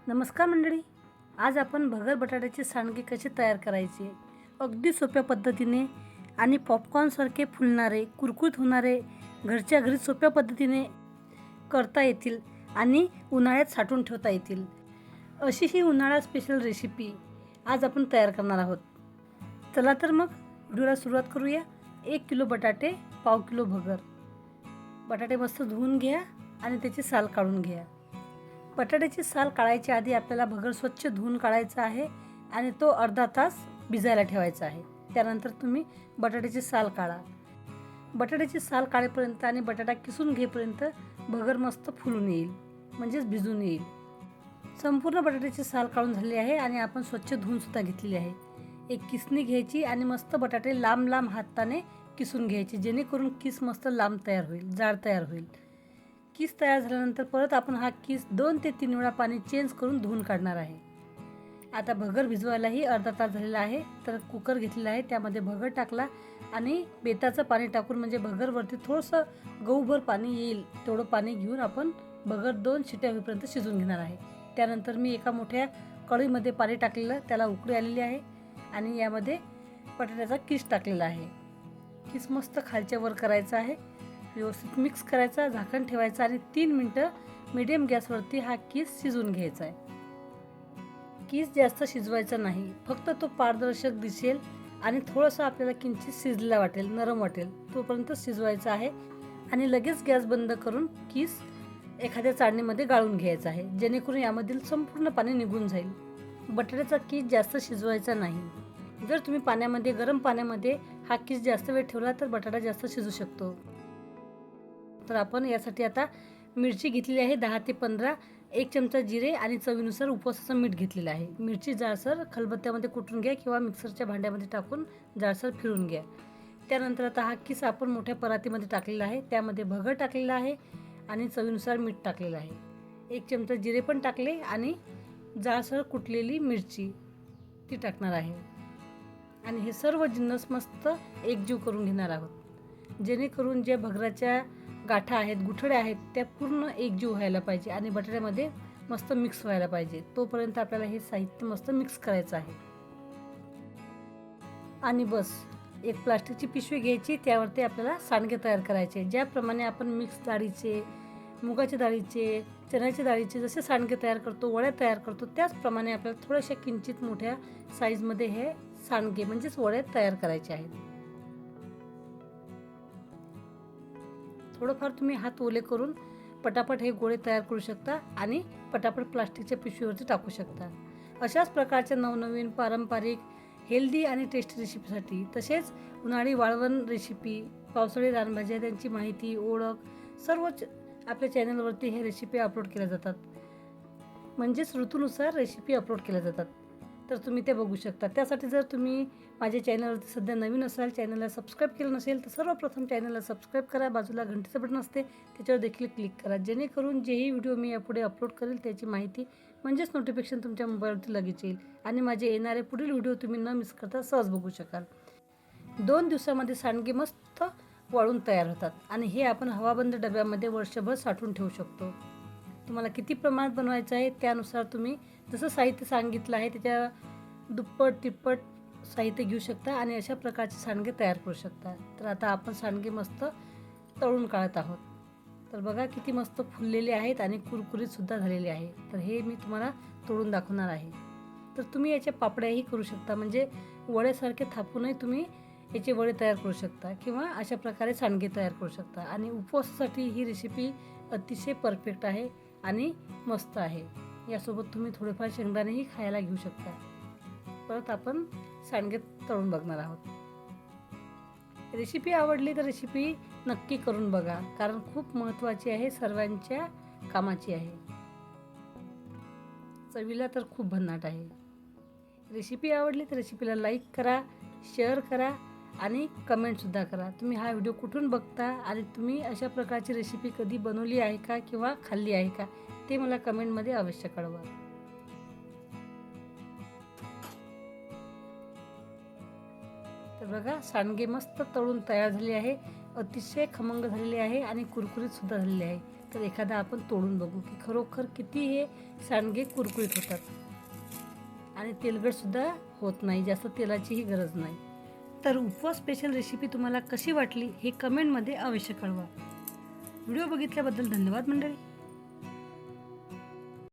नमस्कार मंडळी. आज आपण भगर बटाट्याची सांडगे कसे तयार करायचे अगदी सोप्या पद्धतीने आणि पॉपकॉर्नसारखे फुलणारे कुरकुरीत होणारे घरच्या घरी सोप्या पद्धतीने करता येतील आणि उन्हाळ्यात साठवून ठेवता येतील अशी ही उन्हाळा स्पेशल रेसिपी आज आपण तयार करणार आहोत. चला तर मग व्हिडिओला सुरुवात करूया. 1 किलो बटाटे, पाव किलो भगर. बटाटे मस्त धुवून घ्या आणि त्याची साल काढून घ्या. बटाट्याची साल काढायच्या आधी आपल्याला भगर स्वच्छ धुवून काढायचा आहे आणि तो अर्धा तास भिजायला ठेवायचा आहे. त्यानंतर तुम्ही बटाट्याची साल काढा. बटाट्याची साल काढेपर्यंत आणि बटाटा किसून घेईपर्यंत भगर मस्त फुलून येईल, म्हणजेच भिजून येईल. संपूर्ण बटाट्याची साल काढून झाली आहे आणि आपण स्वच्छ धुवून सुद्धा घेतलेली आहे. एक किसणी घ्यायची आणि मस्त बटाटे लांब लांब हाताने किसून घ्यायचे, जेणेकरून किस मस्त लांब तयार होईल, जाड तयार होईल. किस तयार झाल्यानंतर परत आपण हा किस 2 ते 3 वेळा पाणी चेंज करून धुवून काढणार आहे. आता भगर भिजवायलाही अर्धा तास झालेला आहे. तर कुकर घेतलेला आहे, त्यामध्ये भगर टाकला आणि बेताचं पाणी टाकून, म्हणजे भगरवरती थोडंसं गहूभर पाणी येईल तेवढं पाणी घेऊन आपण भगर 2 शिट्या होईपर्यंत शिजवून घेणार आहे. त्यानंतर मी एका मोठ्या कढईमध्ये पाणी टाकलेलं, त्याला उकळी आलेली आहे आणि यामध्ये बटाट्याचा किस टाकलेला आहे. किस मस्त खालच्या वर करायचा आहे, व्यवस्थित मिक्स करायचा, झाकण ठेवायचं आणि 3 मिनटं मीडियम गॅसवरती हा किस शिजवून घ्यायचा आहे. किस जास्त शिजवायचा नाही, फक्त तो पारदर्शक दिसेल आणि थोडंसं आपल्याला किंचित शिजलेला वाटेल, नरम वाटेल तोपर्यंत शिजवायचा आहे. आणि लगेच गॅस बंद करून किस एखाद्या चाळणीमध्ये गाळून घ्यायचा आहे, जेणेकरून यामधील संपूर्ण पाणी निघून जाईल. बटाट्याचा किस जास्त शिजवायचा नाही. जर तुम्ही गरम पाण्यामध्ये हा किस जास्त वेळ ठेवला तर बटाटा जास्त शिजू शकतो. तर आपण यासाठी आता मिरची घेतलेली आहे 10 ते 15, 1 चमचा जिरे आणि चवीनुसार उपवासाचं मीठ घेतलेलं आहे. मिरची जाडसर खलबत्त्यामध्ये कुटून घ्या किंवा मिक्सरच्या भांड्यामध्ये टाकून जाडसर फिरून घ्या. त्यानंतर आता हा किस आपण मोठ्या परातीमध्ये टाकलेला आहे, त्यामध्ये भगर टाकलेला आहे आणि चवीनुसार मीठ टाकलेलं आहे. 1 चमचा जिरे पण टाकले आणि जाडसर कुटलेली मिरची ती टाकणार आहे. आणि हे सर्व जिन्नस मस्त एकजीव करून घेणार आहोत, जेणेकरून ज्या भगराच्या गाठा आहेत, गुठळ्या आहेत, त्या पूर्ण एकजीव व्हायला पाहिजे आणि बटाट्यामध्ये मस्त मिक्स व्हायला पाहिजे. तोपर्यंत आपल्याला हे साहित्य मस्त मिक्स करायचं आहे. आणि बस एक प्लास्टिकची पिशवी घ्यायची, त्यावरती आपल्याला सांडगे तयार करायचे. ज्याप्रमाणे आपण मिक्स डाळीचे, मुगाच्या डाळीचे, चण्याच्या डाळीचे जसे सांडगे तयार करतो, वड्या तयार करतो, त्याचप्रमाणे आपल्याला थोड्याशा किंचित मोठ्या साईजमध्ये हे सांडगे म्हणजेच वड्या तयार करायचे आहेत. थोडंफार तुम्ही हात ओले करून पटापट हे गोळे तयार करू शकता आणि पटापट प्लास्टिकच्या पिशवीवरती टाकू शकता. अशाच प्रकारच्या नवनवीन पारंपरिक हेल्दी आणि टेस्टी रेसिपीसाठी, तसेच उन्हाळी वाळवण रेसिपी, पावसाळी रानभाज्या, त्यांची माहिती, ओळख सर्वच आपल्या चॅनलवरती हे रेसिपी अपलोड केल्या जातात. म्हणजेच ऋतूनुसार रेसिपी अपलोड केल्या जातात, तर तुम्ही ते बघू शकता. त्यासाठी जर तुम्ही माझ्या चॅनलवरती सध्या नवीन असाल, चॅनलला सबस्क्राईब केलं नसेल, तर सर्वप्रथम चॅनलला सबस्क्राईब करा. बाजूला घंटेचं बटन असते, त्याच्यावर देखील क्लिक करा, जेणेकरून जेही व्हिडिओ मी यापुढे अपलोड करेल त्याची माहिती म्हणजेच नोटिफिकेशन तुमच्या मोबाईलवरती लगेच येईल आणि माझे येणारे पुढील व्हिडिओ तुम्ही न मिस करता सहज बघू शकाल. 2 दिवसामध्ये सांडगे मस्त वाळून तयार होतात आणि हे आपण हवाबंद डब्यामध्ये वर्षभर साठवून ठेवू शकतो. तुम्हाला किती प्रमाणात बनवायचं आहे त्यानुसार तुम्ही जसं साहित्य सांगितलं आहे त्याच्या दुप्पट तिप्पट साहित्य घेऊ शकता आणि अशा प्रकारचे सांडगे तयार करू शकता. तर आता आपण सांडगे मस्त तळून काढत आहोत. तर बघा किती मस्त फुललेले आहेत आणि कुरकुरीतसुद्धा झालेले आहे. तर हे मी तुम्हाला तळून दाखवणार आहे. तर तुम्ही याच्या पापड्याही करू शकता, म्हणजे वड्यासारखे थापूनही तुम्ही याचे वडे तयार करू शकता किंवा अशा प्रकारे सांडगे तयार करू शकता. आणि उपवासासाठी ही रेसिपी अतिशय परफेक्ट आहे आणि मस्त आहे. यासोबत तुम्ही थोडेफार शेंगदाणेही खायला घेऊ शकता. परत आपण सांडगे तळून बघणार आहोत. रेसिपी आवडली तर रेसिपी नक्की करून बघा, कारण खूप महत्त्वाची आहे, सर्वांच्या कामाची आहे. चवीला तर खूप भन्नाट आहे. रेसिपी आवडली तर रेसिपीला लाईक करा, शेअर करा आणि कमेंटसुद्धा करा. तुम्ही हा व्हिडिओ कुठून बघता आणि तुम्ही अशा प्रकारची रेसिपी कधी बनवली आहे का किंवा खाल्ली आहे का ते मला कमेंटमध्ये अवश्य कळवा. तर बघा सांडगे मस्त तळून तयार झाले आहे, अतिशय खमंग झालेले आहे आणि कुरकुरीतसुद्धा झालेले आहे. तर एखादा आपण तोडून बघू की खरोखर किती हे सांडगे कुरकुरीत होतात आणि तेलकटसुद्धा होत नाही, जास्त तेलाचीही गरज नाही. तर उपवास स्पेशल रेसिपी तुम्हाला कशी वाटली हे कमेंटमध्ये अवश्य कळवा. व्हिडिओ बघितल्याबद्दल धन्यवाद मंडळी.